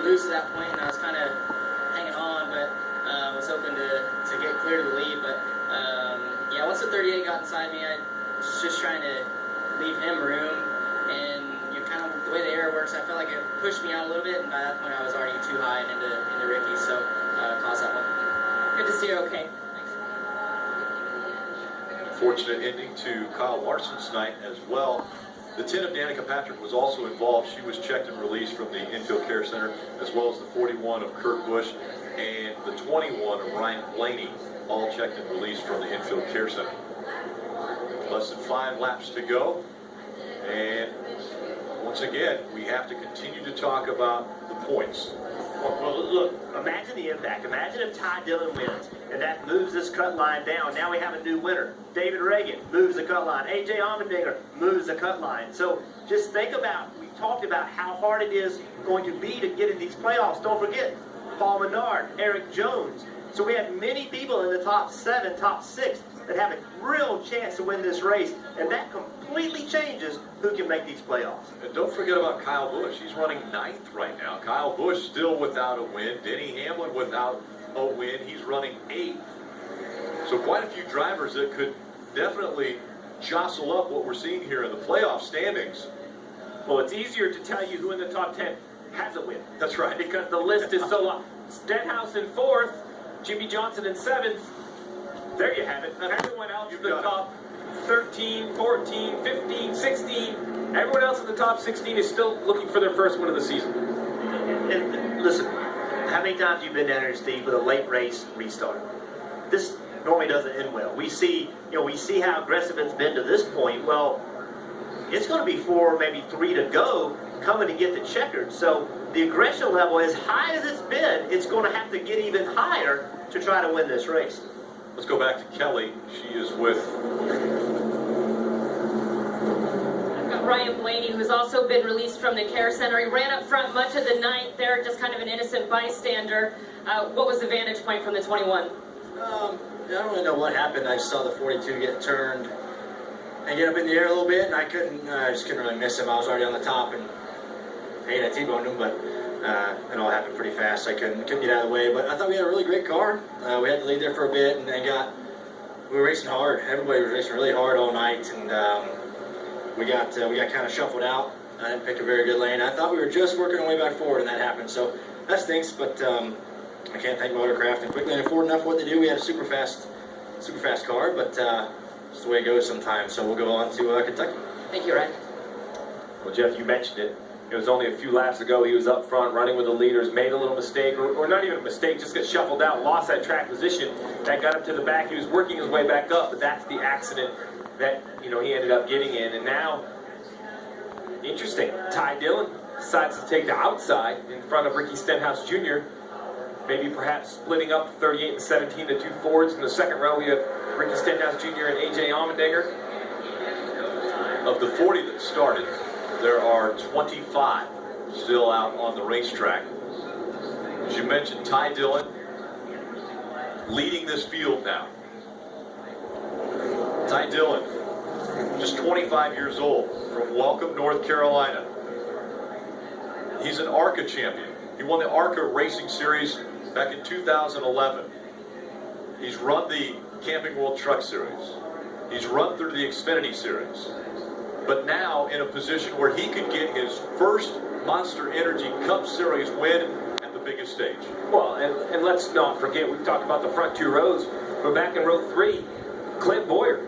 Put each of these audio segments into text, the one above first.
loose at that point, and I was kind of hanging on, but was hoping to get clear to the lead. But yeah, once the 38 got inside me, I was just trying to leave him room, and kind of the way the air works, I felt like it pushed me out a little bit, and by that point I was already too high and into Ricky, so caused that one. Good to see you're okay. Thanks. Fortunate ending to Kyle Larson's night as well. The 10 of Danica Patrick was also involved. She was checked and released from the Infield Care Center, as well as the 41 of Kurt Busch and the 21 of Ryan Blaney, all checked and released from the Infield Care Center. Less than 5 laps to go, and once again, we have to continue to talk about the points. Well, look, imagine the impact. Imagine if Ty Dillon wins, and that moves this cut line down. Now we have a new winner. David Reagan moves the cut line. A.J. Allmendinger moves the cut line. So just think about, we talked about how hard it is going to be to get in these playoffs. Don't forget, Paul Menard, Eric Jones. So we have many people in the top 7, top 6 that have a real chance to win this race, and that completely changes who can make these playoffs. And don't forget about Kyle Busch. He's running 9th right now. Kyle Busch still without a win. Denny Hamlin without a win. He's running 8th. So quite a few drivers that could definitely jostle up what we're seeing here in the playoff standings. Well, it's easier to tell you who in the top 10 has a win. That's right. Because the list is so long. Stenhouse in 4th, Jimmy Johnson in 7th. There you have it. Everyone else in the top 13, 14, 15, 16. Everyone else in the top 16 is still looking for their first win of the season. And listen, how many times have you been down here, Steve, with a late race restart? This normally doesn't end well. We see how aggressive it's been to this point. Well, it's going to be 4, maybe 3 to go, coming to get the checkered. So the aggression level, as high as it's been, it's going to have to get even higher to try to win this race. Let's go back to Kelly. She is with... I've got Ryan Blaney, who's also been released from the care center. He ran up front much of the night there, just kind of an innocent bystander. What was the vantage point from the 21? I don't really know what happened. I just saw the 42 get turned and get up in the air a little bit, and I just couldn't really miss him. I was already on the top, and I T-boned him, but it all happened pretty fast. I couldn't get out of the way, but I thought we had a really great car. We had to lead there for a bit, and we were racing hard. Everybody was racing really hard all night, and we got kind of shuffled out. I didn't pick a very good lane. I thought we were just working our way back forward, and that happened. So that stinks, but I can't thank Motorcraft and quickly and afford enough what they do. We had a super fast car, but it's the way it goes sometimes. So we'll go on to Kentucky. Thank you, Ryan. Well, Jeff, you mentioned it. It was only a few laps ago. He was up front running with the leaders, made a little mistake, or not even a mistake, just got shuffled out, lost that track position. That got him to the back. He was working his way back up, but that's the accident that he ended up getting in. And now, interesting, Ty Dillon decides to take the outside in front of Ricky Stenhouse Jr., maybe perhaps splitting up 38 and 17, the 2 Fords. In the second row, we have Ricky Stenhouse Jr. and A.J. Allmendinger. Of the 40 that started, there are 25 still out on the racetrack. As you mentioned, Ty Dillon leading this field now. Ty Dillon, just 25 years old, from Welcome, North Carolina. He's an ARCA champion. He won the ARCA Racing Series back in 2011. He's run the Camping World Truck Series. He's run through the Xfinity Series. But now in a position where he could get his first Monster Energy Cup Series win at the biggest stage. Well, and let's not forget, we've talked about the front 2 rows, but back in row 3, Clint Boyer,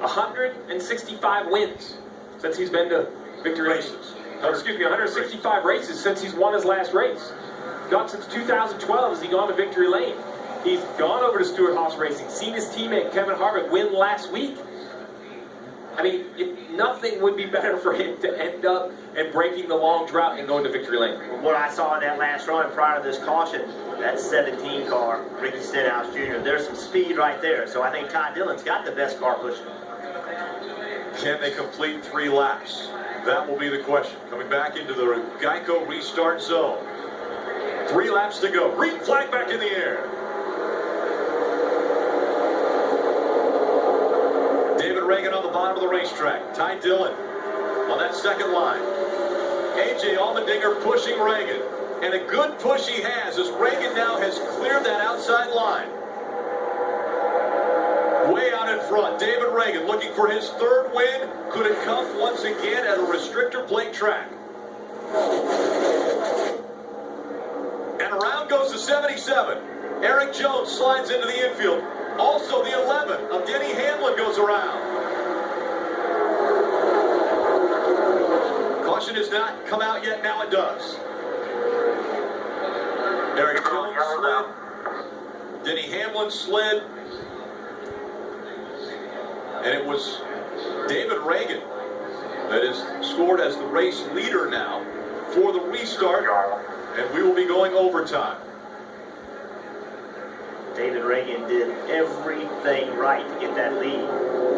165 wins since he's been to victory races. 165 races since he's won his last race. Gone since 2012 as he gone to victory lane. He's gone over to Stewart-Haas Racing, seen his teammate Kevin Harvick win last week. I mean, nothing would be better for him to end up and breaking the long drought and going to victory lane. What I saw in that last run prior to this caution, that 17 car, Ricky Stenhouse Jr., there's some speed right there. So I think Ty Dillon's got the best car pushing. Can they complete 3 laps? That will be the question. Coming back into the Geico restart zone. 3 laps to go. Green flag back in the air. David Reagan on the bottom of the racetrack. Ty Dillon on that second line. A.J. Allmendinger pushing Reagan. And a good push he has as Reagan now has cleared that outside line. Way out in front, David Reagan looking for his third win. Could it come once again at a restrictor plate track? And around goes the 77. Eric Jones slides into the infield. Also the 11 of Denny Hamlin goes around. Caution has not come out yet, now it does. Eric Jones slid. Denny Hamlin slid. And it was David Reagan that is scored as the race leader now for the restart. And we will be going overtime. David Reagan did everything right to get that lead.